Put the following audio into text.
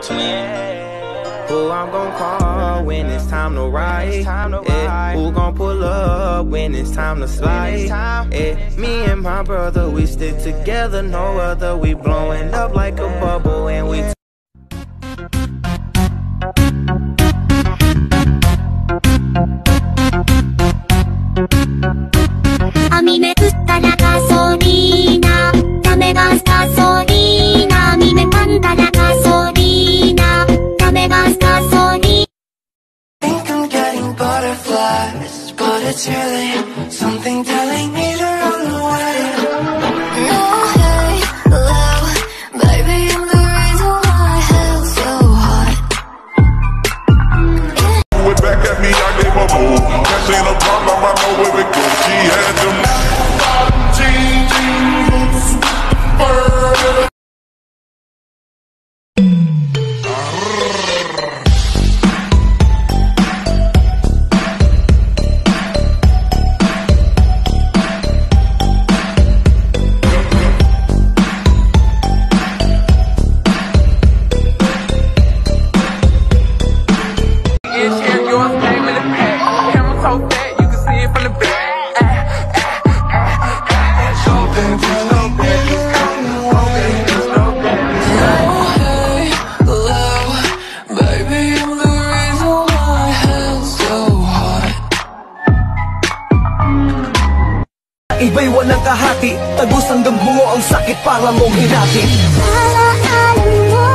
twin. Who I'm gon' call when it's time to ride? Who gon' pull up when it's time to slide? Me and my brother, we stick together, no other. We blowing up like a bubble and we mi me gusta la gasolina, dame gas gasolina. A mí me encanta la gasolina, dame gas gasolina. Think I'm getting butterflies, but it's really something telling me to run away. No, hey, love, baby, I'm the reason why hell's so hot. Went back at me, I gave a move. That ain't a problem, I know where it goes. She had them jeans, bird. Iba'y walang kahati, tagos hanggang bungo ang sakit para mong hinati. Para alam mo